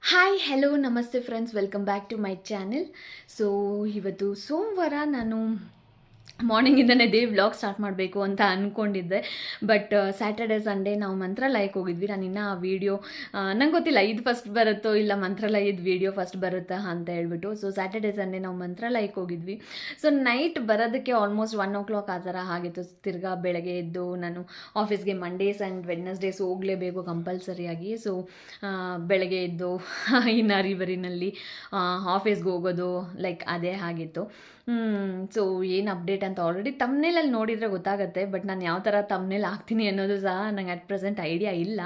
Hi hello ನಮಸ್ತೆ friends, welcome back to my channel. So ಇವತ್ತು ಸೋಮವಾರ ನಾನು ಮಾರ್ನಿಂಗಿಂದನೇ ವ್ಲಾಗ್ ಸ್ಟಾರ್ಟ್ ಮಾಡಬೇಕು ಅಂತ ಅಂದ್ಕೊಂಡಿದ್ದೆ. ಬಟ್ ಸ್ಯಾಟರ್ಡೆ ಸಂಡೇ ನಾವು ಮಂತ್ರಾಲಯಕ್ಕೆ ಹೋಗಿದ್ವಿ. ನಾನು ಇನ್ನೂ ಆ ವಿಡಿಯೋ ನಂಗೆ ಗೊತ್ತಿಲ್ಲ ಇದು ಫಸ್ಟ್ ಬರುತ್ತೋ ಇಲ್ಲ ಮಂತ್ರಾಲಯದ ವಿಡಿಯೋ ಫಸ್ಟ್ ಬರುತ್ತಾ ಅಂತ ಹೇಳ್ಬಿಟ್ಟು. ಸೊ ಸ್ಯಾಟರ್ಡೆ ಸಂಡೇ ನಾವು ಮಂತ್ರಾಲಯಕ್ಕೆ ಹೋಗಿದ್ವಿ. ಸೊ ನೈಟ್ ಬರೋದಕ್ಕೆ ಆಲ್ಮೋಸ್ಟ್ 1 o'clock ಆ ಥರ ಆಗಿತ್ತು. ತಿರ್ಗಾ ಬೆಳಗ್ಗೆ ಎದ್ದು ನಾನು ಆಫೀಸ್ಗೆ ಮಂಡೇಸ್ ಆ್ಯಂಡ್ ವೆಡ್ನೆಸ್ಡೇಸ್ ಹೋಗಲೇಬೇಕು ಕಂಪಲ್ಸರಿಯಾಗಿ. ಸೊ ಬೆಳಗ್ಗೆ ಎದ್ದು ಇನ್ನು ರಿವರಿನಲ್ಲಿ ಆಫೀಸ್ಗೆ ಹೋಗೋದು ಲೈಕ್ ಅದೇ ಆಗಿತ್ತು. ಸೊ ಏನು ಅಪ್ಡೇಟ್ ಅಂತ ಆಲ್ರೆಡಿ ತಮ್ನೇಲಲ್ಲಿ ನೋಡಿದರೆ ಗೊತ್ತಾಗುತ್ತೆ. ಬಟ್ ನಾನು ಯಾವ ಥರ ತಮ್ನೇಲ್ ಹಾಕ್ತೀನಿ ಅನ್ನೋದು ಸಹ ನಂಗೆ ಅಟ್ ಪ್ರೆಸೆಂಟ್ ಐಡಿಯಾ ಇಲ್ಲ.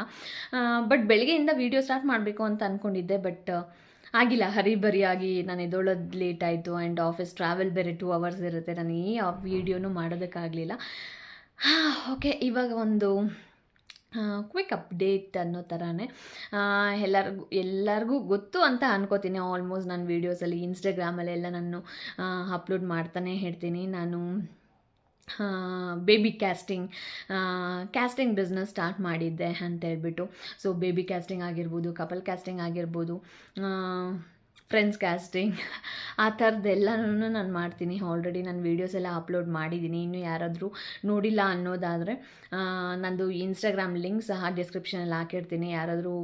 ಬಟ್ ಬೆಳಗ್ಗೆಯಿಂದ ವೀಡಿಯೋ ಸ್ಟಾರ್ಟ್ ಮಾಡಬೇಕು ಅಂತ ಅಂದ್ಕೊಂಡಿದ್ದೆ. ಬಟ್ ಆಗಿಲ್ಲ, ಹರಿಬರಿಯಾಗಿ ನಾನು ಎದ್ದೊಳೋದು ಲೇಟ್ ಆಯಿತು. ಆ್ಯಂಡ್ ಆಫೀಸ್ ಟ್ರಾವೆಲ್ ಬೇರೆ 2 hours ಇರುತ್ತೆ. ನಾನು ಆ ವೀಡಿಯೋನೂ ಮಾಡೋದಕ್ಕಾಗಲಿಲ್ಲ. ಓಕೆ, ಇವಾಗ ಒಂದು ಕ್ವಿಕ್ ಅಪ್ಡೇಟ್ ಅನ್ನೋ ಥರನೇ ಎಲ್ಲರಿಗೂ ಗೊತ್ತು ಅಂತ ಅನ್ಕೋತೀನಿ. ಆಲ್ಮೋಸ್ಟ್ ನಾನು ವೀಡಿಯೋಸಲ್ಲಿ ಇನ್ಸ್ಟಾಗ್ರಾಮಲ್ಲೆಲ್ಲ ನಾನು ಅಪ್ಲೋಡ್ ಮಾಡ್ತಾನೆ ಇರ್ತೀನಿ. ನಾನು ಬೇಬಿ ಕ್ಯಾಸ್ಟಿಂಗ್ ಬಿಸ್ನೆಸ್ ಸ್ಟಾರ್ಟ್ ಮಾಡಿದ್ದೆ ಅಂತ ಹೇಳ್ಬಿಟ್ಟು. ಸೊ ಬೇಬಿ ಕ್ಯಾಸ್ಟಿಂಗ್ ಆಗಿರ್ಬೋದು, ಕಪಲ್ ಕ್ಯಾಸ್ಟಿಂಗ್ ಆಗಿರ್ಬೋದು, ಫ್ರೆಂಡ್ಸ್ ಕ್ಯಾಸ್ಟಿಂಗ್, ಆ ಥರದ್ದೆಲ್ಲನೂ ನಾನು ಮಾಡ್ತೀನಿ. ಆಲ್ರೆಡಿ ನಾನು ವೀಡಿಯೋಸ್ ಎಲ್ಲ ಅಪ್ಲೋಡ್ ಮಾಡಿದ್ದೀನಿ. ಇನ್ನು ಯಾರಾದರೂ ನೋಡಿಲ್ಲ ಅನ್ನೋದಾದರೆ ನಂದು ಇನ್ಸ್ಟಾಗ್ರಾಮ್ ಲಿಂಕ್ ಸಹ ಡಿಸ್ಕ್ರಿಪ್ಷನಲ್ಲಿ ಹಾಕಿರ್ತೀನಿ. ಯಾರಾದರೂ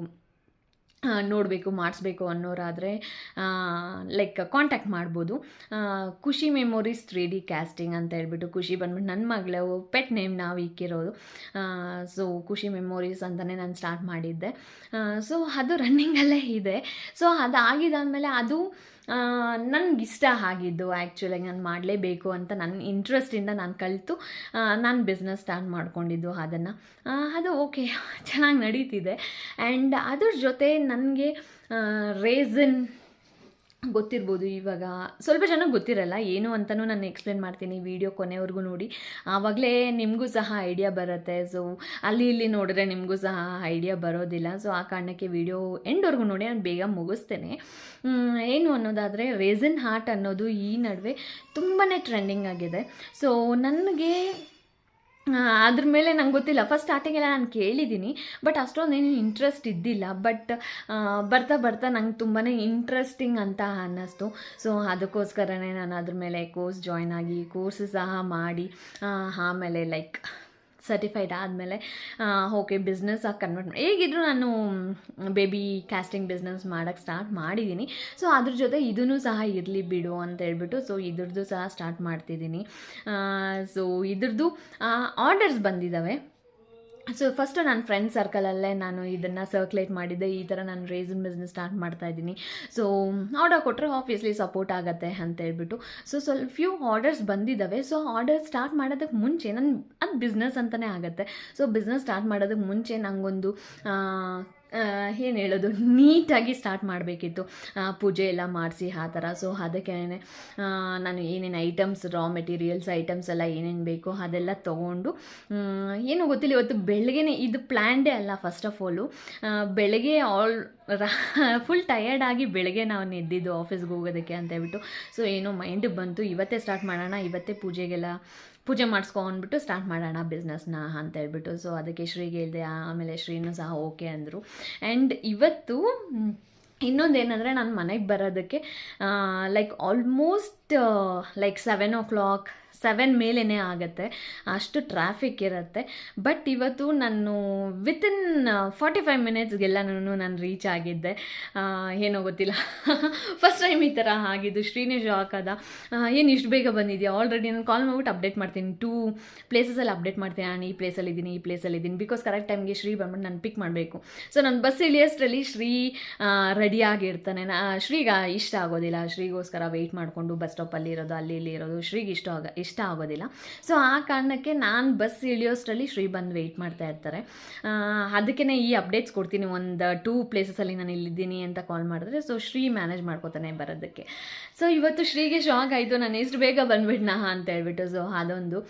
ನೋಡಬೇಕು ಮಾಡಿಸ್ಬೇಕು ಅನ್ನೋರಾದರೆ ಲೈಕ್ ಕಾಂಟ್ಯಾಕ್ಟ್ ಮಾಡ್ಬೋದು. ಖುಷಿ ಮೆಮೊರೀಸ್ 3D ಕ್ಯಾಸ್ಟಿಂಗ್ ಅಂತ ಹೇಳ್ಬಿಟ್ಟು. ಖುಷಿ ಬಂದ್ಬಿಟ್ಟು ನನ್ನ ಮಗಳು ಪೆಟ್ ನೇಮ್ ನಾವು ಇಕ್ಕಿರೋದು. ಸೊ ಖುಷಿ ಮೆಮೊರೀಸ್ ಅಂತಲೇ ನಾನು ಸ್ಟಾರ್ಟ್ ಮಾಡಿದ್ದೆ. ಸೊ ಅದು ರನ್ನಿಂಗಲ್ಲೇ ಇದೆ. ಸೊ ಅದಾಗಿದ್ದಾದಮೇಲೆ ಅದು ನನಗಿಷ್ಟ ಆಗಿದ್ದು. ಆ್ಯಕ್ಚುಲಾಗಿ ನಾನು ಮಾಡಲೇಬೇಕು ಅಂತ ನನ್ನ ಇಂಟ್ರೆಸ್ಟಿಂದ ನಾನು ಕಲಿತು ನಾನು ಬಿಸ್ನೆಸ್ ಸ್ಟಾರ್ಟ್ ಮಾಡ್ಕೊಂಡಿದ್ದು ಅದನ್ನು. ಅದು ಓಕೆ, ಚೆನ್ನಾಗಿ ನಡೀತಿದೆ. ಆ್ಯಂಡ್ ಅದ್ರ ಜೊತೆ ನನಗೆ ರೇಸನ್ ಗೊತ್ತಿರ್ಬೋದು. ಇವಾಗ ಸ್ವಲ್ಪ ಜನಕ್ಕೆ ಗೊತ್ತಿರಲ್ಲ ಏನು ಅಂತಲೂ ನಾನು ಎಕ್ಸ್ಪ್ಲೇನ್ ಮಾಡ್ತೀನಿ. ವಿಡಿಯೋ ಕೊನೆವರೆಗೂ ನೋಡಿ, ಆವಾಗಲೇ ನಿಮಗೂ ಸಹ ಐಡಿಯಾ ಬರುತ್ತೆ. ಸೊ ಅಲ್ಲಿ ಇಲ್ಲಿ ನೋಡಿದ್ರೆ ನಿಮಗೂ ಸಹ ಐಡಿಯಾ ಬರೋದಿಲ್ಲ. ಸೊ ಆ ಕಾರಣಕ್ಕೆ ವಿಡಿಯೋ ಎಂಡ್ವರೆಗೂ ನೋಡಿ, ನಾನು ಬೇಗ ಮುಗಿಸ್ತೇನೆ. ಏನು ಅನ್ನೋದಾದರೆ, ರೇಸನ್ ಹಾರ್ಟ್ ಅನ್ನೋದು ಈ ನಡುವೆ ತುಂಬಾ ಟ್ರೆಂಡಿಂಗ್ ಆಗಿದೆ. ಸೊ ನನಗೆ ಅದ್ರ ಮೇಲೆ ನಂಗೆ ಗೊತ್ತಿಲ್ಲ. ಫಸ್ಟ್ ಸ್ಟಾರ್ಟಿಂಗೆಲ್ಲ ನಾನು ಕೇಳಿದ್ದೀನಿ, ಬಟ್ ಅಷ್ಟೊಂದೇನು ಇಂಟ್ರೆಸ್ಟ್ ಇದ್ದಿಲ್ಲ. ಬಟ್ ಬರ್ತಾ ಬರ್ತಾ ನಂಗೆ ತುಂಬಾ ಇಂಟ್ರೆಸ್ಟಿಂಗ್ ಅಂತ ಅನ್ನಿಸ್ತು. ಸೊ ಅದಕ್ಕೋಸ್ಕರನೇ ನಾನು ಅದ್ರ ಮೇಲೆ ಕೋರ್ಸ್ ಜಾಯ್ನ್ ಆಗಿ ಕೋರ್ಸ್ ಸಹ ಮಾಡಿ ಆಮೇಲೆ ಲೈಕ್ ಸರ್ಟಿಫೈಡ್ ಆದಮೇಲೆ ಓಕೆ ಬಿಸ್ನೆಸ್ಸಾಗಿ ಕನ್ವರ್ಟ್ ಮಾಡಿ, ಹೇಗಿದ್ದರೂ ನಾನು ಬೇಬಿ ಕ್ಯಾಸ್ಟಿಂಗ್ ಬಿಸ್ನೆಸ್ ಮಾಡೋಕ್ಕೆ ಸ್ಟಾರ್ಟ್ ಮಾಡಿದ್ದೀನಿ. ಸೊ ಅದ್ರ ಜೊತೆ ಇದೂ ಸಹ ಇರಲಿ ಬಿಡು ಅಂತ ಹೇಳ್ಬಿಟ್ಟು ಸೊ ಇದ್ರದ್ದು ಸಹ ಸ್ಟಾರ್ಟ್ ಮಾಡ್ತಿದ್ದೀನಿ. ಸೊ ಇದ್ರದ್ದು ಆರ್ಡರ್ಸ್ ಬಂದಿದ್ದಾವೆ. ಸೊ ಫಸ್ಟು ನನ್ನ ಫ್ರೆಂಡ್ ಸರ್ಕಲಲ್ಲೇ ನಾನು ಇದನ್ನು ಸರ್ಕ್ಯುಲೇಟ್ ಮಾಡಿದ್ದೆ. ಈ ಥರ ನಾನು ರೇಸನ್ ಬಿಸ್ನೆಸ್ ಸ್ಟಾರ್ಟ್ ಮಾಡ್ತಾಯಿದ್ದೀನಿ. ಸೊ ಆರ್ಡರ್ ಕೊಟ್ಟರೆ ಆಬ್ವಿಯಸ್ಲಿ ಸಪೋರ್ಟ್ ಆಗುತ್ತೆ ಅಂತ ಹೇಳ್ಬಿಟ್ಟು ಸೊ ಸ್ವಲ್ಪ ಫ್ಯೂ ಆರ್ಡರ್ಸ್ ಬಂದಿದ್ದಾವೆ. ಸೊ ಆರ್ಡರ್ ಸ್ಟಾರ್ಟ್ ಮಾಡೋದಕ್ಕೆ ಮುಂಚೆ ಅದು ಬಿಸ್ನೆಸ್ ಅಂತಲೇ ಆಗುತ್ತೆ. ಸೊ ಬಿಸ್ನೆಸ್ ಸ್ಟಾರ್ಟ್ ಮಾಡೋದಕ್ಕೆ ಮುಂಚೆ ನನಗೊಂದು ಏನು ಹೇಳೋದು, ನೀಟಾಗಿ ಸ್ಟಾರ್ಟ್ ಮಾಡಬೇಕಿತ್ತು. ಪೂಜೆ ಎಲ್ಲ ಮಾಡಿಸಿ ಆ ಥರ. ಸೊ ಅದಕ್ಕೇ ನಾನು ಏನೇನು ಐಟಮ್ಸ್, ರಾ ಮೆಟೀರಿಯಲ್ಸ್ ಐಟಮ್ಸ್ ಎಲ್ಲ ಏನೇನು ಬೇಕೋ ಅದೆಲ್ಲ ತೊಗೊಂಡು, ಏನೂ ಗೊತ್ತಿಲ್ಲ ಇವತ್ತು ಬೆಳಗ್ಗೆನೇ ಇದು ಪ್ಲ್ಯಾನ್ಡೇ ಅಲ್ಲ. ಫಸ್ಟ್ ಆಫ್ ಆಲು ಬೆಳಗ್ಗೆ ಫುಲ್ ಟಯರ್ಡಾಗಿ ಬೆಳಗ್ಗೆ ನಾವು ಎದ್ದಿದ್ದು ಆಫೀಸ್ಗೆ ಹೋಗೋದಕ್ಕೆ ಅಂತ ಹೇಳ್ಬಿಟ್ಟು. ಸೊ ಏನೋ ಮೈಂಡಿಗೆ ಬಂತು ಇವತ್ತೇ ಸ್ಟಾರ್ಟ್ ಮಾಡೋಣ, ಇವತ್ತೇ ಪೂಜೆ ಮಾಡಿಸ್ಕೊಂಡ್ಬಿಟ್ಟು ಸ್ಟಾರ್ಟ್ ಮಾಡೋಣ ಬಿಸ್ನೆಸ್ನ ಅಂತ ಹೇಳ್ಬಿಟ್ಟು. ಸೊ ಅದಕ್ಕೆ ಶ್ರೀಗೆ ಹೇಳಿದೆ. ಆಮೇಲೆ ಶ್ರೀನೂ ಸಹ ಓಕೆ ಅಂದರು. ಆ್ಯಂಡ್ ಇವತ್ತು ಇನ್ನೊಂದೇನೆಂದರೆ ನಾನು ಮನೆಗೆ ಬರೋದಕ್ಕೆ ಲೈಕ್ ಆಲ್ಮೋಸ್ಟ್ ಲೈಕ್ 7 ಮೇಲೇ ಆಗುತ್ತೆ, ಅಷ್ಟು ಟ್ರಾಫಿಕ್ ಇರುತ್ತೆ. ಬಟ್ ಇವತ್ತು ನಾನು ವಿತಿನ್ 45 ಮಿನಿಟ್ಸ್ಗೆಲ್ಲ ನಾನು ರೀಚ್ ಆಗಿದ್ದೆ. ಏನೋ ಗೊತ್ತಿಲ್ಲ, ಫಸ್ಟ್ ಟೈಮ್ ಈ ಥರ ಆಗಿದ್ದು. ಶ್ರೀನೇ ಶಾಕ್ ಆದ, ಏನು ಇಷ್ಟು ಬೇಗ ಬಂದಿದೆಯಾ. ಆಲ್ರೆಡಿ ನಾನು ಕಾಲ್ ಮಾಡ್ಬಿಟ್ಟು ಅಪ್ಡೇಟ್ ಮಾಡ್ತೀನಿ, 2 ಪ್ಲೇಸಸಲ್ಲಿ ಅಪ್ಡೇಟ್ ಮಾಡ್ತೀನಿ. ನಾನು ಈ ಪ್ಲೇಸಲ್ಲಿದ್ದೀನಿ ಬಿಕಾಸ್ ಕರೆಕ್ಟ್ ಟೈಮ್ಗೆ ಶ್ರೀ ಬಂದ್ಬಿಟ್ಟು ನಾನು ಪಿಕ್ ಮಾಡಬೇಕು. ಸೊ ನಾನು ಬಸ್ ಇಳಿಯೋಷ್ಟರಲ್ಲಿ ಶ್ರೀ ರೆಡಿಯಾಗಿರ್ತಾನೆ. ಶ್ರೀಗೆ ಇಷ್ಟ ಆಗೋದಿಲ್ಲ, ಶ್ರೀಗೋಸ್ಕರ ವೆಯ್ಟ್ ಮಾಡಿಕೊಂಡು ಬಸ್ ಸ್ಟಾಪಲ್ಲಿ ಇರೋದು, ಅಲ್ಲಿ ಇಲ್ಲಿ ಇರೋದು ಶ್ರೀಗೆ ಇಷ್ಟ ಆಗೋದಿಲ್ಲ. ಸೊ ಆ ಕಾರಣಕ್ಕೆ ನಾನು ಬಸ್ ಇಳಿಯೋಷ್ಟರಲ್ಲಿ ಶ್ರೀ ಬಂದು ವೆಯ್ಟ್ ಮಾಡ್ತಾ ಇರ್ತಾರೆ. ಅದಕ್ಕೇ ಈ ಅಪ್ಡೇಟ್ಸ್ ಕೊಡ್ತೀನಿ. ಒಂದು 2 ಪ್ಲೇಸಸಲ್ಲಿ ನಾನು ಇಲ್ಲಿದ್ದೀನಿ ಅಂತ ಕಾಲ್ ಮಾಡಿದ್ರೆ ಸೊ ಶ್ರೀ ಮ್ಯಾನೇಜ್ ಮಾಡ್ಕೋತಾನೆ ಬರೋದಕ್ಕೆ. ಸೊ ಇವತ್ತು ಶ್ರೀಗೆ ಶಾಕ್ ಆಯಿತು, ನಾನು ಎಷ್ಟು ಬೇಗ ಬಂದ್ಬಿಟ್ನಾ ಅಂತ ಹೇಳ್ಬಿಟ್ಟು. ಸೊ ಅದೊಂದು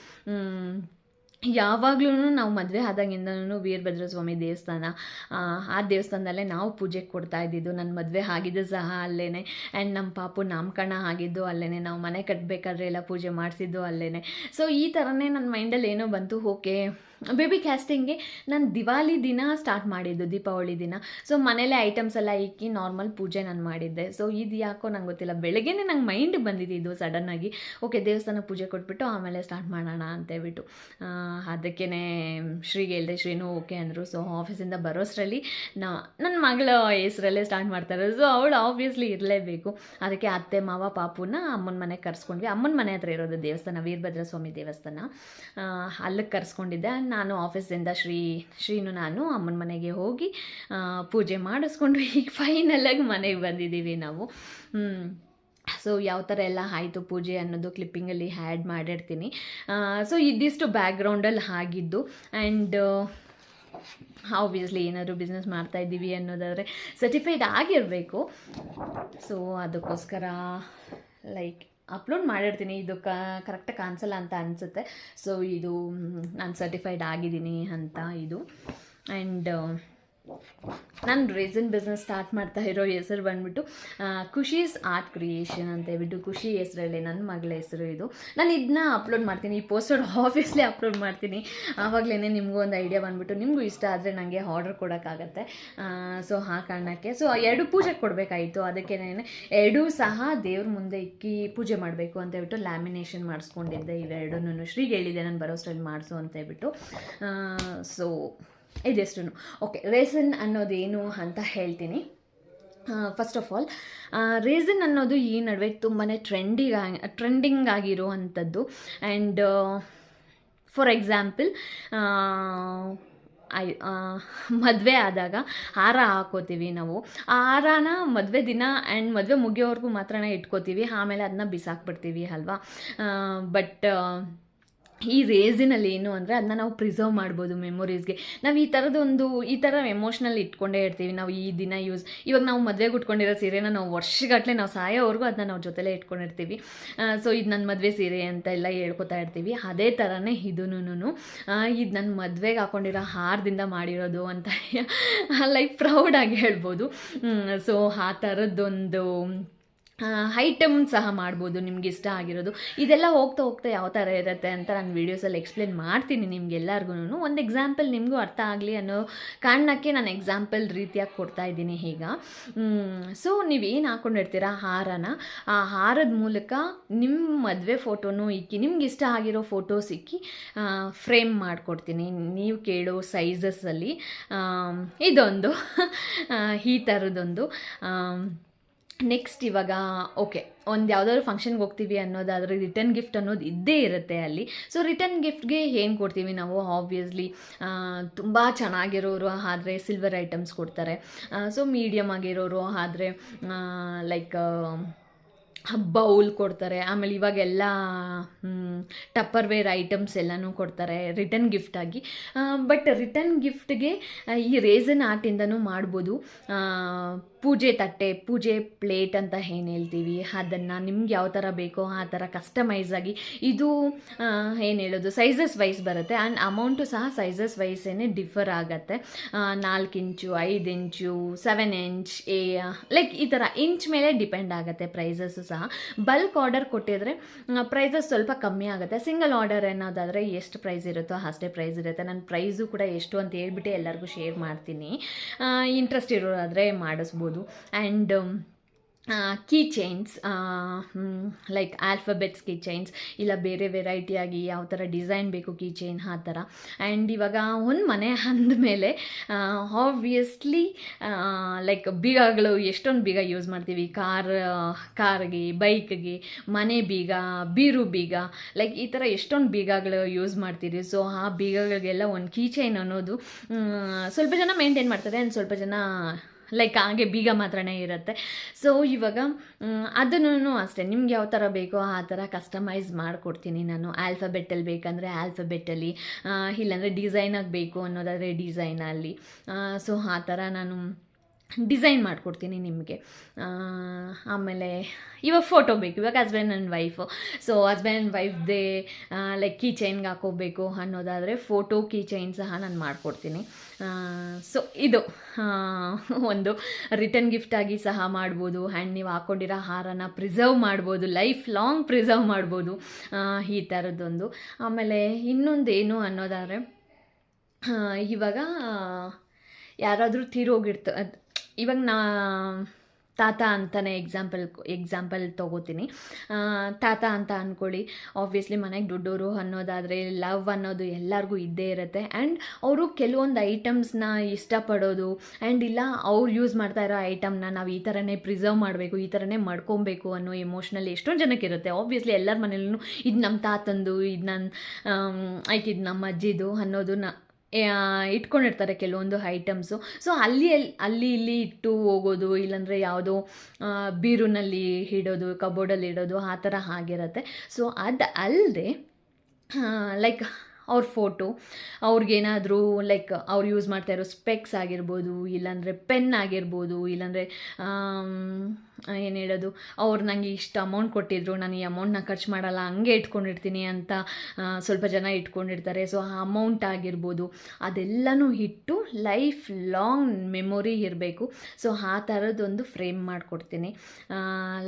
ಯಾವಾಗಲೂ ನಾವು ಮದುವೆ ಆದಾಗಿಂದನೂ ವೀರಭದ್ರ ಸ್ವಾಮಿ ದೇವಸ್ಥಾನ, ಆ ದೇವಸ್ಥಾನದಲ್ಲೇ ನಾವು ಪೂಜೆಗೆ ಕೊಡ್ತಾ ಇದ್ದಿದ್ದು. ನನ್ನ ಮದುವೆ ಆಗಿದ್ದು ಸಹ ಅಲ್ಲೇ. ಆ್ಯಂಡ್ ನಮ್ಮ ಪಾಪು ನಾಮಕರಣ ಆಗಿದ್ದು ಅಲ್ಲೇ. ನಾವು ಮನೆ ಕಟ್ಟಬೇಕಾದ್ರೆ ಎಲ್ಲ ಪೂಜೆ ಮಾಡಿಸಿದ್ದು ಅಲ್ಲೇ. ಸೊ ಈ ಥರನೇ ನನ್ನ ಮೈಂಡಲ್ಲಿ ಏನೋ ಬಂತು, ಓಕೆ ಬೇಬಿ ಕ್ಯಾಸ್ಟಿಂಗ್ಗೆ ನಾನು ದಿವಾಲಿ ದಿನ ಸ್ಟಾರ್ಟ್ ಮಾಡಿದ್ದು, ದೀಪಾವಳಿ ದಿನ. ಸೊ ಮನೇಲೆ ಐಟಮ್ಸ್ ಎಲ್ಲ ಇಕ್ಕಿ ನಾರ್ಮಲ್ ಪೂಜೆ ನಾನು ಮಾಡಿದ್ದೆ. ಸೊ ಇದು ಯಾಕೋ ನಂಗೆ ಗೊತ್ತಿಲ್ಲ, ಬೆಳಗ್ಗೆನೇ ನಂಗೆ ಮೈಂಡಿಗೆ ಬಂದಿದ್ದು ಸಡನ್ನಾಗಿ, ಓಕೆ ದೇವಸ್ಥಾನ ಪೂಜೆ ಕೊಟ್ಬಿಟ್ಟು ಆಮೇಲೆ ಸ್ಟಾರ್ಟ್ ಮಾಡೋಣ ಅಂತೇಳ್ಬಿಟ್ಟು. ಅದಕ್ಕೇ ಶ್ರೀಗೆ ಹೇಳಿದೆ, ಶ್ರೀನೂ ಓಕೆ ಅಂದರು. ಸೊ ಆಫೀಸಿಂದ ಬರೋಷ್ಟರಲ್ಲಿ ನನ್ನ ಮಗಳ ಹೆಸರಲ್ಲೇ ಸ್ಟಾರ್ಟ್ ಮಾಡ್ತಾರೆ. ಸೊ ಅವಳು ಆಬ್ವಿಯಸ್ಲಿ ಇರಲೇಬೇಕು. ಅದಕ್ಕೆ ಅತ್ತೆ ಮಾವ ಪಾಪುನ ಅಮ್ಮನ ಮನೆಗೆ ಕರ್ಸ್ಕೊಂಡ್ವಿ. ಅಮ್ಮನ ಮನೆ ಹತ್ರ ಇರೋದು ದೇವಸ್ಥಾನ, ವೀರಭದ್ರ ಸ್ವಾಮಿ ದೇವಸ್ಥಾನ, ಅಲ್ಲಿಗೆ ಕರ್ಸ್ಕೊಂಡಿದ್ದೆ. ನಾನು ಆಫೀಸಿಂದ ಶ್ರೀನು ನಾನು ಅಮ್ಮನ ಮನೆಗೆ ಹೋಗಿ ಪೂಜೆ ಮಾಡಿಸ್ಕೊಂಡು ಈಗ ಫೈನಲಾಗಿ ಮನೆಗೆ ಬಂದಿದ್ದೀವಿ ನಾವು. ಸೊ ಯಾವ ಥರ ಎಲ್ಲ ಆಯಿತು ಪೂಜೆ ಅನ್ನೋದು ಕ್ಲಿಪ್ಪಿಂಗಲ್ಲಿ ಆ್ಯಡ್ ಮಾಡಿರ್ತೀನಿ. ಸೊ ಇದಿಷ್ಟು ಬ್ಯಾಕ್ಗ್ರೌಂಡಲ್ಲಿ ಆಗಿದ್ದು. ಆ್ಯಂಡ್ ಆಬ್ವಿಯಸ್ಲಿ ಏನಾದರೂ ಬಿಸ್ನೆಸ್ ಮಾಡ್ತಾಯಿದ್ದೀವಿ ಅನ್ನೋದಾದರೆ ಸರ್ಟಿಫೈಡ್ ಆಗಿರಬೇಕು. ಸೊ ಅದಕ್ಕೋಸ್ಕರ ಲೈಕ್ ಅಪ್ಲೋಡ್ ಮಾಡಿರ್ತೀನಿ. ಇದು ಕರೆಕ್ಟಾಗಿ ಕಾಣಿಸಲ್ಲ ಅಂತ ಅನಿಸುತ್ತೆ. ಸೊ ಇದು ನಾನು ಸರ್ಟಿಫೈಡ್ ಆಗಿದ್ದೀನಿ ಅಂತ ಇದು. ಆ್ಯಂಡ್ ನಾನು ರೇಸನ್ ಬಿಸ್ನೆಸ್ ಸ್ಟಾರ್ಟ್ ಮಾಡ್ತಾ ಇರೋ ಹೆಸರು ಬಂದುಬಿಟ್ಟು ಖುಷೀಸ್ ಆರ್ಟ್ ಕ್ರಿಯೇಷನ್ ಅಂತ ಹೇಳ್ಬಿಟ್ಟು, ಖುಷಿ ಹೆಸರಲ್ಲೇ ನನ್ನ ಮಗಳ ಹೆಸರು ಇದು. ನಾನು ಇದನ್ನ ಅಪ್ಲೋಡ್ ಮಾಡ್ತೀನಿ, ಈ ಪೋಸ್ಟರ್ ಆಬ್ವಿಯಸ್ಲಿ ಅಪ್ಲೋಡ್ ಮಾಡ್ತೀನಿ. ಆವಾಗಲೇ ನಿಮಗೂ ಒಂದು ಐಡಿಯಾ ಬಂದುಬಿಟ್ಟು ನಿಮಗೂ ಇಷ್ಟ ಆದರೆ ನನಗೆ ಆರ್ಡರ್ ಕೊಡೋಕ್ಕಾಗತ್ತೆ. ಸೊ ಆ ಕಾರಣಕ್ಕೆ ಸೊ 2 ಪೂಜೆಗೆ ಕೊಡಬೇಕಾಯಿತು. ಅದಕ್ಕೆ ಎರಡೂ ಸಹ ದೇವ್ರ ಮುಂದೆ ಇಕ್ಕಿ ಪೂಜೆ ಮಾಡಬೇಕು ಅಂತ ಹೇಳ್ಬಿಟ್ಟು ಲ್ಯಾಮಿನೇಷನ್ ಮಾಡಿಸ್ಕೊಂಡಿದ್ದೆ. ಇವೆರಡೂ ಶ್ರೀಗೆ ಹೇಳಿದೆ ನಾನು ಬರೋಷ್ಟರಲ್ಲಿ ಮಾಡಿಸು ಅಂತ ಹೇಳ್ಬಿಟ್ಟು. ಸೊ ಇದೆಷ್ಟು ಓಕೆ, ರೇಸನ್ ಅನ್ನೋದೇನು ಅಂತ ಹೇಳ್ತೀನಿ. ಫಸ್ಟ್ ಆಫ್ ಆಲ್ ರೇಸನ್ ಅನ್ನೋದು ಈ ನಡುವೆ ತುಂಬಾ ಟ್ರೆಂಡಿಂಗ್ ಆಗಿರುವಂಥದ್ದು. ಆ್ಯಂಡ್ ಫಾರ್ ಎಕ್ಸಾಂಪಲ್ ಮದುವೆ ಆದಾಗ ಹಾರ ಹಾಕೋತೀವಿ ನಾವು. ಆ ಹಾರನ ಮದುವೆ ದಿನ ಆ್ಯಂಡ್ ಮದುವೆ ಮುಗಿಯೋವರೆಗೂ ಮಾತ್ರ ಇಟ್ಕೋತೀವಿ, ಆಮೇಲೆ ಅದನ್ನ ಬಿಸಾಕ್ಬಿಡ್ತೀವಿ ಅಲ್ವಾ. ಬಟ್ ಈ ರೇಸಿನಲ್ಲಿ ಏನು ಅಂದರೆ ಅದನ್ನ ನಾವು ಪ್ರಿಸರ್ವ್ ಮಾಡ್ಬೋದು ಮೆಮೊರೀಸ್ಗೆ. ನಾವು ಈ ಥರ ಎಮೋಷ್ನಲ್ ಇಟ್ಕೊಂಡೇ ಇರ್ತೀವಿ. ನಾವು ಈ ದಿನ ಇವಾಗ ನಾವು ಮದುವೆಗೆ ಉಟ್ಕೊಂಡಿರೋ ಸೀರೆನ ನಾವು ವರ್ಷಗಟ್ಟಲೆ ನಾವು ಸಾಯೋವರೆಗೂ ಅದನ್ನ ನಾವು ಜೊತೆಲೇ ಇಟ್ಕೊಂಡಿರ್ತೀವಿ. ಸೊ ಇದು ನನ್ನ ಮದುವೆ ಸೀರೆ ಅಂತ ಎಲ್ಲ ಹೇಳ್ಕೊತಾ ಇರ್ತೀವಿ. ಅದೇ ಥರನೇ ಇದೂನು ಇದು ನನ್ನ ಮದುವೆಗೆ ಹಾಕ್ಕೊಂಡಿರೋ ಹಾರದಿಂದ ಮಾಡಿರೋದು ಅಂತ ಲೈಕ್ ಪ್ರೌಡಾಗಿ ಹೇಳ್ಬೋದು. ಸೊ ಆ ಥರದ್ದೊಂದು ಐಟಮ್ ಸಹ ಮಾಡ್ಬೋದು ನಿಮ್ಗೆ ಇಷ್ಟ ಆಗಿರೋದು. ಇದೆಲ್ಲ ಹೋಗ್ತಾ ಯಾವ ಥರ ಇರುತ್ತೆ ಅಂತ ನಾನು ವೀಡಿಯೋಸಲ್ಲಿ ಎಕ್ಸ್ಪ್ಲೇನ್ ಮಾಡ್ತೀನಿ ನಿಮ್ಗೆಲ್ಲರಿಗೂ. ಒಂದು ಎಕ್ಸಾಂಪಲ್ ನಿಮಗೂ ಅರ್ಥ ಆಗಲಿ ಅನ್ನೋ ಕಾರಣಕ್ಕೆ ನಾನು ಎಕ್ಸಾಂಪಲ್ ರೀತಿಯಾಗಿ ಕೊಡ್ತಾಯಿದ್ದೀನಿ ಈಗ. ಸೊ ನೀವೇನು ಹಾಕ್ಕೊಂಡಿರ್ತೀರ ಹಾರನ, ಆ ಹಾರದ ಮೂಲಕ ನಿಮ್ಮ ಮದುವೆ ಫೋಟೋನು ಇಕ್ಕಿ, ನಿಮ್ಗೆ ಇಷ್ಟ ಆಗಿರೋ ಫೋಟೋಸ್ ಇಕ್ಕಿ ಫ್ರೇಮ್ ಮಾಡಿಕೊಡ್ತೀನಿ ನೀವು ಕೇಳೋ ಸೈಜಸ್ಸಲ್ಲಿ. ಇದೊಂದು ಈ ಥರದ್ದೊಂದು. ನೆಕ್ಸ್ಟ್ ಇವಾಗ ಓಕೆ, ಒಂದು ಯಾವುದಾದ್ರು ಫಂಕ್ಷನ್ಗೆ ಹೋಗ್ತೀವಿ ಅನ್ನೋದಾದರೆ ರಿಟರ್ನ್ ಗಿಫ್ಟ್ ಅನ್ನೋದು ಇದ್ದೇ ಇರುತ್ತೆ ಅಲ್ಲಿ. ಸೊ ರಿಟರ್ನ್ ಗಿಫ್ಟ್ಗೆ ಏನು ಕೊಡ್ತೀವಿ ನಾವು? ಆಬ್ವಿಯಸ್ಲಿ ತುಂಬ ಚೆನ್ನಾಗಿರೋರು ಆದರೆ ಸಿಲ್ವರ್ ಐಟಮ್ಸ್ ಕೊಡ್ತಾರೆ. ಸೊ ಮೀಡಿಯಮ್ ಆಗಿರೋರು ಆದರೆ ಲೈಕ್ ಬೌಲ್ ಕೊಡ್ತಾರೆ. ಆಮೇಲೆ ಇವಾಗೆಲ್ಲ ಟಪ್ಪರ್ವೇರ್ ಐಟಮ್ಸ್ ಎಲ್ಲನೂ ಕೊಡ್ತಾರೆ ರಿಟರ್ನ್ ಗಿಫ್ಟಾಗಿ. ಬಟ್ ರಿಟರ್ನ್ ಗಿಫ್ಟ್ಗೆ ಈ ರೇಸನ್ ಆರ್ಟಿಂದನೂ ಮಾಡ್ಬೋದು. ಪೂಜೆ ತಟ್ಟೆ, ಪೂಜೆ ಪ್ಲೇಟ್ ಅಂತ ಏನು ಹೇಳ್ತೀವಿ, ಅದನ್ನು ನಿಮ್ಗೆ ಯಾವ ಥರ ಬೇಕೋ ಆ ಥರ ಕಸ್ಟಮೈಸ್ ಆಗಿ, ಇದು ಏನು ಹೇಳೋದು ಸೈಜಸ್ ವೈಸ್ ಬರುತ್ತೆ. ಆ್ಯಂಡ್ ಅಮೌಂಟು ಸಹ ಸೈಜಸ್ ವೈಸೇ ಡಿಫರ್ ಆಗುತ್ತೆ. 4 ಇಂಚು, 5 ಇಂಚು, 7 ಇಂಚ್, ಲೈಕ್ ಈ ಥರ ಇಂಚ್ ಮೇಲೆ ಡಿಪೆಂಡ್ ಆಗುತ್ತೆ ಪ್ರೈಸಸ್ಸು ಸಹ. ಬಲ್ಕ್ ಆರ್ಡರ್ ಕೊಟ್ಟಿದ್ರೆ ಪ್ರೈಸಸ್ ಸ್ವಲ್ಪ ಕಮ್ಮಿ ಆಗುತ್ತೆ. ಸಿಂಗಲ್ ಆರ್ಡರ್ ಅನ್ನೋದಾದರೆ ಎಷ್ಟು ಪ್ರೈಸ್ ಇರುತ್ತೋ ಅಷ್ಟೇ ಪ್ರೈಸ್ ಇರುತ್ತೆ. ನಾನು ಪ್ರೈಸು ಕೂಡ ಎಷ್ಟು ಅಂತ ಹೇಳ್ಬಿಟ್ಟು ಎಲ್ಲರಿಗೂ ಶೇರ್ ಮಾಡ್ತೀನಿ, ಇಂಟ್ರೆಸ್ಟ್ ಇರೋದಾದರೆ ಮಾಡಿಸ್ಬೋದು. And key chains like alphabets key chains, ಇಲ್ಲ ಬೇರೆ ವೆರೈಟಿಯಾಗಿ ಯಾವ ಥರ ಡಿಸೈನ್ ಬೇಕು ಕೀ ಚೈನ್ ಆ ಥರ. ಆ್ಯಂಡ್ ಇವಾಗ ಒಂದು ಮನೆ ಅಂದಮೇಲೆ ಆಬ್ವಿಯಸ್ಲಿ ಲೈಕ್ ಬೀಗಗಳು ಎಷ್ಟೊಂದು ಬೀಗ ಯೂಸ್ ಮಾಡ್ತೀವಿ. ಕಾರ್ಗೆ, ಬೈಕ್ಗೆ, ಮನೆ ಬೀಗ, ಬೀರು ಬೀಗ, ಲೈಕ್ ಈ ಥರ ಎಷ್ಟೊಂದು ಬೀಗಗಳು ಯೂಸ್ ಮಾಡ್ತೀರಿ. ಸೊ ಆ ಬೀಗಗಳಿಗೆಲ್ಲ ಒಂದು ಕೀ ಚೈನ್ ಅನ್ನೋದು ಸ್ವಲ್ಪ ಜನ ಮೇಂಟೈನ್ ಮಾಡ್ತಾರೆ, ಆ್ಯಂಡ್ ಸ್ವಲ್ಪ ಜನ ಲೈಕ್ ಹಾಗೆ ಬೀಗ ಮಾತ್ರನೇ ಇರುತ್ತೆ. ಸೊ ಇವಾಗ ಅದನ್ನು ಅಷ್ಟೇ ನಿಮ್ಗೆ ಯಾವ ಥರ ಬೇಕೋ ಆ ಥರ ಕಸ್ಟಮೈಸ್ ಮಾಡಿಕೊಡ್ತೀನಿ ನಾನು. ಆಲ್ಫಬೆಟ್ಟಲ್ಲಿ ಬೇಕಂದರೆ ಆಲ್ಫಬೆಟ್ಟಲ್ಲಿ, ಇಲ್ಲಾಂದರೆ ಡಿಸೈನಾಗಿ ಬೇಕು ಅನ್ನೋದಾದರೆ ಡಿಸೈನಲ್ಲಿ. ಸೊ ಆ ಥರ ನಾನು ಡಿಸೈನ್ ಮಾಡಿಕೊಡ್ತೀನಿ ನಿಮಗೆ. ಆಮೇಲೆ ಇವಾಗ ಫೋಟೋ ಬೇಕು, ಇವಾಗ husband and wife. So husband and ವೈಫ್ದೇ ಲೈಕ್ ಕೀ ಚೈನ್ಗೆ ಹಾಕೋಬೇಕು ಅನ್ನೋದಾದರೆ ಫೋಟೋ ಕೀ ಚೈನ್ ಸಹ ನಾನು ಮಾಡಿಕೊಡ್ತೀನಿ. ಸೊ ಇದು ಒಂದು ರಿಟರ್ನ್ ಗಿಫ್ಟಾಗಿ ಸಹ ಮಾಡ್ಬೋದು. ಆ್ಯಂಡ್ ನೀವು ಹಾಕ್ಕೊಂಡಿರೋ ಹಾರನ ಪ್ರಿಸರ್ವ್ ಮಾಡ್ಬೋದು, ಲೈಫ್ ಲಾಂಗ್ ಪ್ರಿಸರ್ವ್ ಮಾಡ್ಬೋದು, ಈ ಥರದ್ದೊಂದು. ಆಮೇಲೆ ಇನ್ನೊಂದೇನು ಅನ್ನೋದಾದರೆ ಇವಾಗ ಯಾರಾದರೂ ಇವಾಗ ತಾತ ಅಂತಲೇ ಎಕ್ಸಾಂಪಲ್ ತೊಗೋತೀನಿ. ತಾತ ಅಂತ ಅಂದ್ಕೊಳ್ಳಿ, ಆಬ್ವಿಯಸ್ಲಿ ಮನೆಗೆ ದೊಡ್ಡವರು ಅನ್ನೋದಾದರೆ ಲವ್ ಅನ್ನೋದು ಎಲ್ಲರಿಗೂ ಇದ್ದೇ ಇರುತ್ತೆ. ಆ್ಯಂಡ್ ಅವರು ಕೆಲವೊಂದು ಐಟಮ್ಸ್ನ ಇಷ್ಟಪಡೋದು, ಆ್ಯಂಡ್ ಇಲ್ಲ ಅವ್ರು ಯೂಸ್ ಮಾಡ್ತಾ ಇರೋ ಐಟಮ್ನ ನಾವು ಈ ಥರನೇ ಪ್ರಿಸರ್ವ್ ಮಾಡಬೇಕು, ಈ ಥರನೇ ಮಾಡ್ಕೊಬೇಕು ಅನ್ನೋ ಎಮೋಷ್ನಲ್ ಎಷ್ಟೊಂದು ಜನಕ್ಕೆ ಇರುತ್ತೆ. ಆಬ್ವಿಯಸ್ಲಿ ಎಲ್ಲರ ಮನೇಲೂ ಇದು ನಮ್ಮ ತಾತಂದು, ಇದು ಇದು ನಮ್ಮ ಅಜ್ಜಿದು ಅನ್ನೋದನ್ನ ಇಟ್ಕೊಂಡಿರ್ತಾರೆ ಕೆಲವೊಂದು ಐಟಮ್ಸು. ಸೊ ಅಲ್ಲಿ ಇಲ್ಲಿ ಇಟ್ಟು ಹೋಗೋದು, ಇಲ್ಲಾಂದರೆ ಯಾವುದೋ ಬೀರುನಲ್ಲಿ ಇಡೋದು, ಕಬೋರ್ಡಲ್ಲಿ ಇಡೋದು, ಆ ಥರ ಆಗಿರುತ್ತೆ. ಸೊ ಅದು ಅಲ್ಲದೆ ಲೈಕ್ ಅವ್ರ ಫೋಟೋ, ಅವ್ರಿಗೇನಾದರೂ ಲೈಕ್ ಅವ್ರು ಯೂಸ್ ಮಾಡ್ತಾ ಇರೋ ಸ್ಪೆಕ್ಸ್ ಆಗಿರ್ಬೋದು, ಇಲ್ಲಾಂದರೆ ಪೆನ್ ಆಗಿರ್ಬೋದು, ಇಲ್ಲಾಂದರೆ ಏನು ಹೇಳೋದು, ಅವ್ರು ನನಗೆ ಇಷ್ಟು ಅಮೌಂಟ್ ಕೊಟ್ಟಿದ್ರು, ನಾನು ಈ ಅಮೌಂಟ್ನ ಖರ್ಚು ಮಾಡಲ್ಲ, ಹಂಗೆ ಇಟ್ಕೊಂಡಿರ್ತೀನಿ ಅಂತ ಸ್ವಲ್ಪ ಜನ ಇಟ್ಕೊಂಡಿರ್ತಾರೆ. ಸೊ ಆ ಅಮೌಂಟ್ ಆಗಿರ್ಬೋದು ಅದೆಲ್ಲನೂ ಇಟ್ಟು ಲೈಫ್ ಲಾಂಗ್ ಮೆಮೊರಿ ಇರಬೇಕು. ಸೊ ಆ ಥರದ್ದೊಂದು ಫ್ರೇಮ್ ಮಾಡಿಕೊಡ್ತೀನಿ.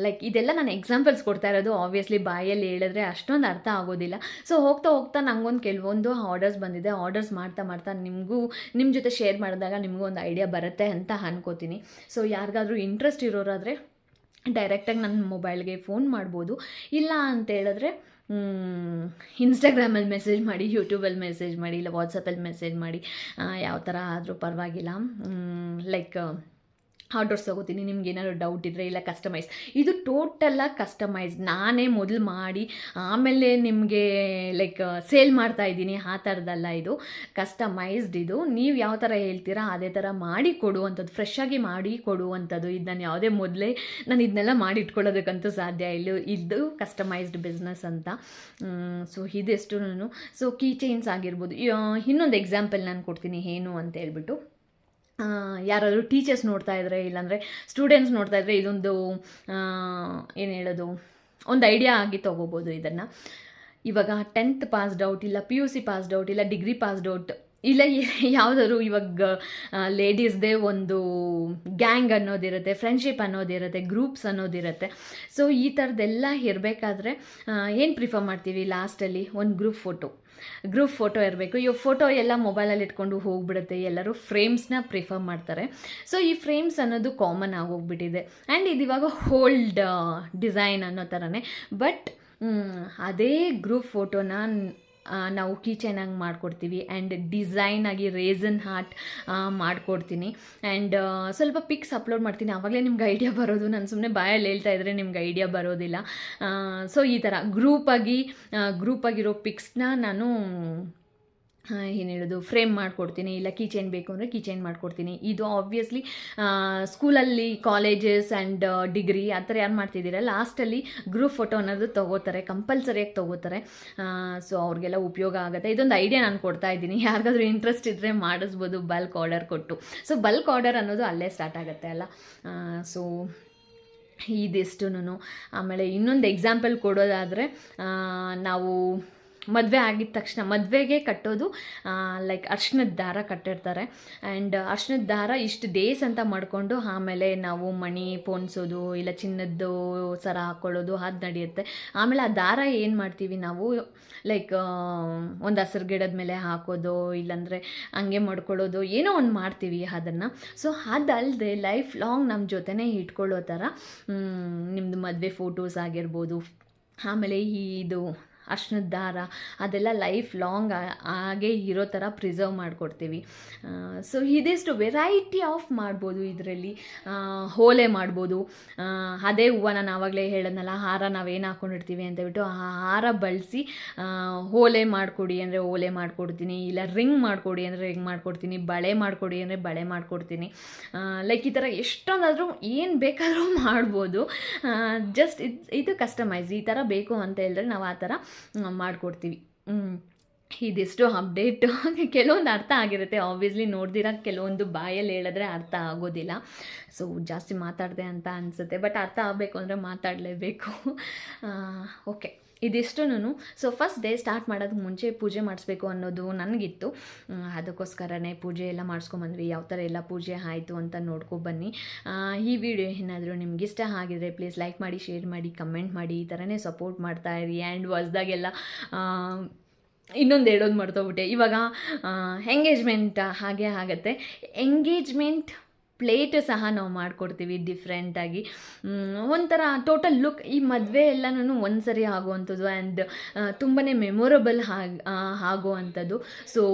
ಲೈಕ್ ಇದೆಲ್ಲ ನಾನು ಎಕ್ಸಾಂಪಲ್ಸ್ ಕೊಡ್ತಾ ಇರೋದು, ಆಬ್ವಿಯಸ್ಲಿ ಬಾಯಲ್ಲಿ ಹೇಳಿದ್ರೆ ಅಷ್ಟೊಂದು ಅರ್ಥ ಆಗೋದಿಲ್ಲ. ಸೊ ಹೋಗ್ತಾ ನನಗೊಂದು ಕೆಲವೊಂದು ಆರ್ಡರ್ಸ್ ಬಂದಿದೆ. ಆರ್ಡರ್ಸ್ ಮಾಡ್ತಾ ನಿಮ್ಮ ಜೊತೆ ಶೇರ್ ಮಾಡಿದಾಗ ನಿಮಗೂ ಒಂದು ಐಡಿಯಾ ಬರುತ್ತೆ ಅಂತ ಅನ್ಕೋತೀನಿ. ಸೊ ಯಾರಿಗಾದ್ರೂ ಇಂಟ್ರೆಸ್ಟ್ ಇರೋರಾದರೆ ಡೈರೆಕ್ಟಾಗಿ ನನ್ನ ಮೊಬೈಲ್ಗೆ ಫೋನ್ ಮಾಡ್ಬೋದು. ಇಲ್ಲ ಅಂತ ಹೇಳಿದ್ರೆ ಇನ್ಸ್ಟಾಗ್ರಾಮಲ್ಲಿ ಮೆಸೇಜ್ ಮಾಡಿ, ಯೂಟ್ಯೂಬಲ್ಲಿ ಮೆಸೇಜ್ ಮಾಡಿ, ಇಲ್ಲ ವಾಟ್ಸಪ್ಪಲ್ಲಿ ಮೆಸೇಜ್ ಮಾಡಿ, ಯಾವ ಥರ ಆದರೂ ಪರವಾಗಿಲ್ಲ. ಲೈಕ್ ಆರ್ಡರ್ಸ್ ತೊಗೋತೀನಿ. ನಿಮ್ಗೆ ಏನಾದ್ರು ಡೌಟ್ ಇದ್ದರೆ, ಇಲ್ಲ ಕಸ್ಟಮೈಸ್, ಇದು ಟೋಟಲಾಗಿ ಕಸ್ಟಮೈಸ್ ನಾನೇ ಮೊದಲು ಮಾಡಿ ಆಮೇಲೆ ನಿಮಗೆ ಲೈಕ್ ಸೇಲ್ ಮಾಡ್ತಾ ಇದ್ದೀನಿ, ಆ ಥರದ್ದಲ್ಲ. ಇದು ಕಸ್ಟಮೈಸ್ಡ್. ಇದು ನೀವು ಯಾವ ಥರ ಹೇಳ್ತೀರಾ ಅದೇ ಥರ ಮಾಡಿ ಕೊಡುವಂಥದ್ದು, ಫ್ರೆಶ್ಶಾಗಿ ಮಾಡಿ ಕೊಡುವಂಥದ್ದು. ಇದು ನಾನು ಯಾವುದೇ ಮೊದಲೇ ನಾನು ಇದನ್ನೆಲ್ಲ ಮಾಡಿಟ್ಕೊಳ್ಳೋದಕ್ಕಂತೂ ಸಾಧ್ಯ ಇಲ್ಲ. ಇದು ಕಸ್ಟಮೈಸ್ಡ್ ಬಿಸ್ನೆಸ್ ಅಂತ. ಸೊ ಇದೆಷ್ಟು ಸೊ ಕೀ ಚೈನ್ಸ್ ಆಗಿರ್ಬೋದು. ಇನ್ನೊಂದು ಎಕ್ಸಾಂಪಲ್ ನಾನು ಕೊಡ್ತೀನಿ ಏನು ಅಂತ ಹೇಳ್ಬಿಟ್ಟು. ಯಾರಾದರೂ ಟೀಚರ್ಸ್ ನೋಡ್ತಾ ಇದ್ದರೆ, ಇಲ್ಲಾಂದರೆ ಸ್ಟೂಡೆಂಟ್ಸ್ ನೋಡ್ತಾ ಇದ್ದರೆ, ಇದೊಂದು ಏನು ಹೇಳೋದು, ಒಂದು ಐಡಿಯಾ ಆಗಿ ತೊಗೋಬೋದು ಇದನ್ನು. ಇವಾಗ 10th ಪಾಸ್ಡ್ ಔಟ್, ಇಲ್ಲ PUC ಪಾಸ್ಡ್ ಔಟ್, ಇಲ್ಲ ಡಿಗ್ರಿ ಪಾಸ್ಡ್ ಔಟ್, ಇಲ್ಲ ಯಾವುದಾದ್ರು ಇವಾಗ ಲೇಡೀಸ್ದೇ ಒಂದು ಗ್ಯಾಂಗ್ ಅನ್ನೋದಿರುತ್ತೆ, ಫ್ರೆಂಡ್ಶಿಪ್ ಅನ್ನೋದಿರುತ್ತೆ, ಗ್ರೂಪ್ಸ್ ಅನ್ನೋದಿರುತ್ತೆ. ಸೊ ಈ ಥರದ್ದೆಲ್ಲ ಇರಬೇಕಾದ್ರೆ ಏನು ಪ್ರಿಫರ್ ಮಾಡ್ತೀವಿ, ಲಾಸ್ಟಲ್ಲಿ ಒಂದು ಗ್ರೂಪ್ ಫೋಟೋ ಇರಬೇಕು. ಈ ಫೋಟೋ ಎಲ್ಲ ಮೊಬೈಲಲ್ಲಿ ಇಟ್ಕೊಂಡು ಹೋಗ್ಬಿಡುತ್ತೆ, ಎಲ್ಲರೂ ಫ್ರೇಮ್ಸ್ನ ಪ್ರಿಫರ್ ಮಾಡ್ತಾರೆ. ಸೊ ಈ ಫ್ರೇಮ್ಸ್ ಅನ್ನೋದು ಕಾಮನ್ ಆಗೋಗ್ಬಿಟ್ಟಿದೆ. ಆ್ಯಂಡ್ ಇದು ಇವಾಗ ಓಲ್ಡ್ ಡಿಸೈನ್ ಅನ್ನೋ ಥರನೇ. ಬಟ್ ಅದೇ ಗ್ರೂಪ್ ಫೋಟೋನ ನಾವು ಕೀಚೈನಾಗಿ ಮಾಡಿಕೊಡ್ತೀವಿ. ಆ್ಯಂಡ್ ಡಿಸೈನಾಗಿ ರೇಸನ್ ಹಾರ್ಟ್ ಮಾಡಿಕೊಡ್ತೀನಿ. ಆ್ಯಂಡ್ ಸ್ವಲ್ಪ ಪಿಕ್ಸ್ ಅಪ್ಲೋಡ್ ಮಾಡ್ತೀನಿ, ಆವಾಗಲೇ ನಿಮ್ಗೆ ಐಡಿಯಾ ಬರೋದು. ನಾನು ಸುಮ್ಮನೆ ಬಾಯಲ್ಲಿ ಹೇಳ್ತಾ ಇದ್ದರೆ ನಿಮ್ಗೆ ಐಡಿಯಾ ಬರೋದಿಲ್ಲ. ಸೊ ಈ ಥರ ಗ್ರೂಪಾಗಿರೋ ಪಿಕ್ಸ್ನ ನಾನು ಏನು ಹೇಳೋದು, ಫ್ರೇಮ್ ಮಾಡಿಕೊಡ್ತೀನಿ. ಇಲ್ಲ ಕೀಚೈನ್ ಬೇಕು ಅಂದರೆ ಕೀಚೈನ್ ಮಾಡಿಕೊಡ್ತೀನಿ. ಇದು ಆಬ್ವಿಯಸ್ಲಿ ಸ್ಕೂಲಲ್ಲಿ, ಕಾಲೇಜಸ್ ಆ್ಯಂಡ್ ಡಿಗ್ರಿ ಆ ಥರ ಯಾರು ಮಾಡ್ತಿದ್ದೀರ, ಲಾಸ್ಟಲ್ಲಿ ಗ್ರೂಪ್ ಫೋಟೋ ಅನ್ನೋದು ತೊಗೋತಾರೆ, ಕಂಪಲ್ಸರಿಯಾಗಿ ತೊಗೋತಾರೆ. ಸೊ ಅವ್ರಿಗೆಲ್ಲ ಉಪಯೋಗ ಆಗುತ್ತೆ. ಇದೊಂದು ಐಡಿಯಾ ನಾನು ಕೊಡ್ತಾ ಇದ್ದೀನಿ, ಯಾರಿಗಾದ್ರೂ ಇಂಟ್ರೆಸ್ಟ್ ಇದ್ದರೆ ಮಾಡಿಸ್ಬೋದು ಬಲ್ಕ್ ಆರ್ಡರ್ ಕೊಟ್ಟು. ಸೊ ಬಲ್ಕ್ ಆರ್ಡರ್ ಅನ್ನೋದು ಅಲ್ಲೇ ಸ್ಟಾರ್ಟ್ ಆಗುತ್ತೆ ಅಲ್ಲ. ಸೊ ಇದಿಷ್ಟು. ಆಮೇಲೆ ಇನ್ನೊಂದು ಎಕ್ಸಾಂಪಲ್ ಕೊಡೋದಾದರೆ, ನಾವು ಮದುವೆ ಆಗಿದ ತಕ್ಷಣ ಮದುವೆಗೆ ಕಟ್ಟೋದು ಲೈಕ್ ಅರ್ಶಿನದ ದಾರ ಕಟ್ಟಿರ್ತಾರೆ. ಆ್ಯಂಡ್ ಅರ್ಶಿನದ ದಾರ ಇಷ್ಟು ಡೇಸ್ ಅಂತ ಮಾಡಿಕೊಂಡು ಆಮೇಲೆ ನಾವು ಮಣಿ ಪೋಣಿಸೋದು, ಇಲ್ಲ ಚಿನ್ನದ್ದು ಸರ ಹಾಕ್ಕೊಳ್ಳೋದು ಅದು ನಡೆಯುತ್ತೆ. ಆಮೇಲೆ ಆ ದಾರ ಏನು ಮಾಡ್ತೀವಿ ನಾವು, ಲೈಕ್ ಒಂದು ಹಸಿರು ಗಿಡದ ಮೇಲೆ ಹಾಕೋದು, ಇಲ್ಲಾಂದರೆ ಹಂಗೆ ಮಾಡ್ಕೊಳ್ಳೋದು, ಏನೋ ಒಂದು ಮಾಡ್ತೀವಿ ಅದನ್ನು. ಸೊ ಅದಲ್ಲದೆ ಲೈಫ್ ಲಾಂಗ್ ನಮ್ಮ ಜೊತೆನೇ ಇಟ್ಕೊಳ್ಳೋ ಥರ ನಿಮ್ಮದು ಮದುವೆ ಫೋಟೋಸ್ ಆಗಿರ್ಬೋದು, ಆಮೇಲೆ ಇದು ಅರ್ಶಿನದ ದಾರ ಅದೆಲ್ಲ ಲೈಫ್ ಲಾಂಗ್ ಹಾಗೆ ಇರೋ ಥರ ಪ್ರಿಸರ್ವ್ ಮಾಡಿಕೊಡ್ತೀವಿ. ಸೊ ಇದಿಷ್ಟು ವೆರೈಟಿ ಆಫ್ ಮಾಡ್ಬೋದು. ಇದರಲ್ಲಿ ಓಲೆ ಮಾಡ್ಬೋದು. ಅದೇ ಹೂವು ನಾನು ಆವಾಗಲೇ ಹೇಳೋದ್ನಲ್ಲ, ಹಾರ ನಾವೇನು ಹಾಕ್ಕೊಂಡಿರ್ತೀವಿ ಅಂತೇಳ್ಬಿಟ್ಟು ಆ ಹಾರ ಬಳಸಿ ಓಲೆ ಮಾಡಿಕೊಡಿ ಅಂದರೆ ಓಲೆ ಮಾಡಿಕೊಡ್ತೀನಿ, ಇಲ್ಲ ರಿಂಗ್ ಮಾಡಿಕೊಡಿ ಅಂದರೆ ರಿಂಗ್ ಮಾಡಿಕೊಡ್ತೀನಿ, ಬಳೆ ಮಾಡಿಕೊಡಿ ಅಂದರೆ ಬಳೆ ಮಾಡಿಕೊಡ್ತೀನಿ. ಲೈಕ್ ಈ ಥರ ಎಷ್ಟೊಂದಾದರೂ ಏನು ಬೇಕಾದರೂ ಮಾಡ್ಬೋದು. ಜಸ್ಟ್ ಇದು ಕಸ್ಟಮೈಸ್. ಈ ಥರ ಬೇಕು ಅಂತ ಹೇಳಿದ್ರೆ ನಾವು ಆ ಥರ ಮಾಡಿಕೊಡ್ತೀವಿ. ಇದಿಷ್ಟು ಅಪ್ಡೇಟ್. ಕೆಲವೊಂದು ಅರ್ಥ ಆಗಿರುತ್ತೆ, ಆಬ್ವಿಯಸ್ಲಿ ನೋಡ್ದಿರ ಕೆಲವೊಂದು ಬಾಯಲ್ಲಿ ಹೇಳಿದ್ರೆ ಅರ್ಥ ಆಗೋದಿಲ್ಲ. ಸೊ ಜಾಸ್ತಿ ಮಾತಾಡಿದೆ ಅಂತ ಅನಿಸುತ್ತೆ, ಬಟ್ ಅರ್ಥ ಆಗಬೇಕು ಅಂದರೆ ಮಾತಾಡಲೇಬೇಕು. ಓಕೆ, ಇದಿಷ್ಟು. ಸೊ ಫಸ್ಟ್ ಡೇ ಸ್ಟಾರ್ಟ್ ಮಾಡೋದಕ್ಕೆ ಮುಂಚೆ ಪೂಜೆ ಮಾಡಿಸ್ಬೇಕು ಅನ್ನೋದು ನನಗಿತ್ತು. ಅದಕ್ಕೋಸ್ಕರನೇ ಪೂಜೆ ಎಲ್ಲ ಮಾಡಿಸ್ಕೊಂಬಂದ್ವಿ. ಯಾವ ಥರ ಎಲ್ಲ ಪೂಜೆ ಆಯಿತು ಅಂತ ನೋಡ್ಕೊಬನ್ನಿ. ಈ ವಿಡಿಯೋ ಏನಾದರೂ ನಿಮ್ಗೆ ಇಷ್ಟ ಆಗಿದ್ರೆ ಪ್ಲೀಸ್ ಲೈಕ್ ಮಾಡಿ, ಶೇರ್ ಮಾಡಿ, ಕಮೆಂಟ್ ಮಾಡಿ. ಈ ಥರನೇ ಸಪೋರ್ಟ್ ಮಾಡ್ತಾಯಿರಿ. ಆ್ಯಂಡ್ ಹೊಸ್ದಾಗೆಲ್ಲ ಇನ್ನೊಂದು ಹೇಳೋದು ಮರ್ತೋಗ್ಬಿಟ್ಟೆ. ಇವಾಗ ಎಂಗೇಜ್ಮೆಂಟ್ ಹಾಗೆ ಆಗುತ್ತೆ. ಎಂಗೇಜ್ಮೆಂಟ್ ಪ್ಲೇಟ್ ಸಹ ನಾವು ಮಾಡಿಕೊಡ್ತೀವಿ ಡಿಫ್ರೆಂಟಾಗಿ. ಒಂಥರ ಟೋಟಲ್ ಲುಕ್ ಈ ಮದುವೆ ಎಲ್ಲನೂ ಒಂದು ಸರಿ ಆಗುವಂಥದ್ದು ಆ್ಯಂಡ್ ತುಂಬಾ ಮೆಮೊರಬಲ್ ಆಗುವಂಥದ್ದು. ಸೊ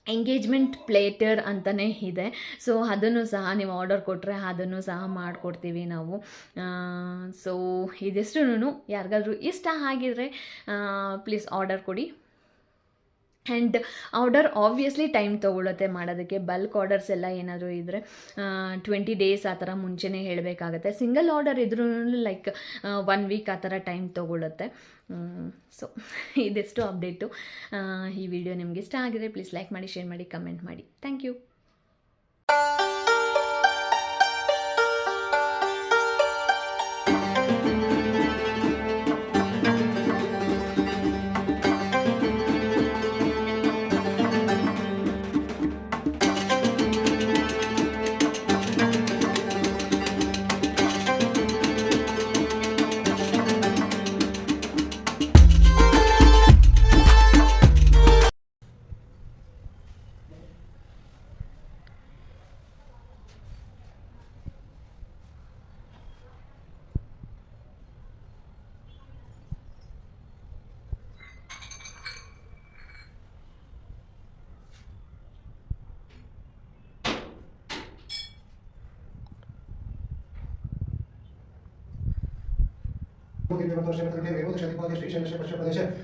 ಎಂಗೇಜ್ಮೆಂಟ್ ಪ್ಲೇಟರ್ ಅಂತಲೇ ಇದೆ. ಸೊ ಅದನ್ನು ಸಹ ನೀವು ಆರ್ಡರ್ ಕೊಟ್ಟರೆ ಅದನ್ನು ಸಹ ಮಾಡಿಕೊಡ್ತೀವಿ ನಾವು. ಸೊ ಇದೆಷ್ಟೂ ಯಾರಿಗಾದ್ರೂ ಇಷ್ಟ ಆಗಿದರೆ ಪ್ಲೀಸ್ ಆರ್ಡರ್ ಕೊಡಿ. ಆ್ಯಂಡ್ ಆರ್ಡರ್ ಆಬ್ವಿಯಸ್ಲಿ ಟೈಮ್ ತೊಗೊಳುತ್ತೆ ಮಾಡೋದಕ್ಕೆ. ಬಲ್ಕ್ ಆರ್ಡರ್ಸ್ ಎಲ್ಲ ಏನಾದರೂ ಇದ್ದರೆ 20 ಡೇಸ್ ಆ ಥರ ಮುಂಚೆನೇ ಹೇಳಬೇಕಾಗತ್ತೆ. ಸಿಂಗಲ್ ಆರ್ಡರ್ ಇದ್ರೂ ಲೈಕ್ 1 ವೀಕ್ ಆ ಥರ ಟೈಮ್ ತೊಗೊಳುತ್ತೆ. ಸೊ ಇದೆಷ್ಟು ಅಪ್ಡೇಟು. ಈ ವಿಡಿಯೋ ನಿಮ್ಗೆ ಇಷ್ಟ ಆಗಿದ್ರೆ ಪ್ಲೀಸ್ ಲೈಕ್ ಮಾಡಿ, ಶೇರ್ ಮಾಡಿ, ಕಮೆಂಟ್ ಮಾಡಿ. Thank you.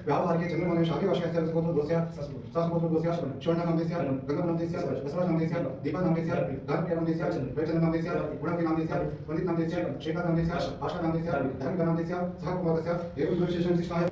ವ್ಯಾವಹಾರಿಕ ಚಂದ್ರಮೌಳಿ ಶಾಖೆ ಭಾಷೆ ದೋಸ್ಯ ಸಾಸುಗೋತ್ರ ದೋಸ್ಯ ಶಿವಣ್ಣ ನಾಮ ದೇಸ್ಯ ಗಂಗಾ ನಾಮ ದೇಸ್ಯ ಬಸವರಾಜ ನಾಮ ದೇಸ್ಯ ದೀಪಾ ನಾಮ ದೇಸ್ಯ ಗಾರ್ಪ್ರಿಯ ನಾಮ ದೇಸ್ಯ ರವಿಚಂದ್ರ ನಾಮ ದೇಸ್ಯ ಗುಣಾಂಕಿ ನಾಮ ದೇಸ್ಯ ಪಂಡಿತ್ ನಾಮ ದೇಸ್ಯ ಶೇಖರ್ ನಾಮ ದೇಸ್ಯ ಆಶಾ ನಾಮ ದೇಸ್ಯ ಧರ್ಮಿಕ ನಾಮ ದೇಸ್ಯ ಸಹಕುಮಾರ ದೇಸ್ಯ ಏವಂ ವಿಶೇಷ ವಿಶಿಷ್ಟಾಯ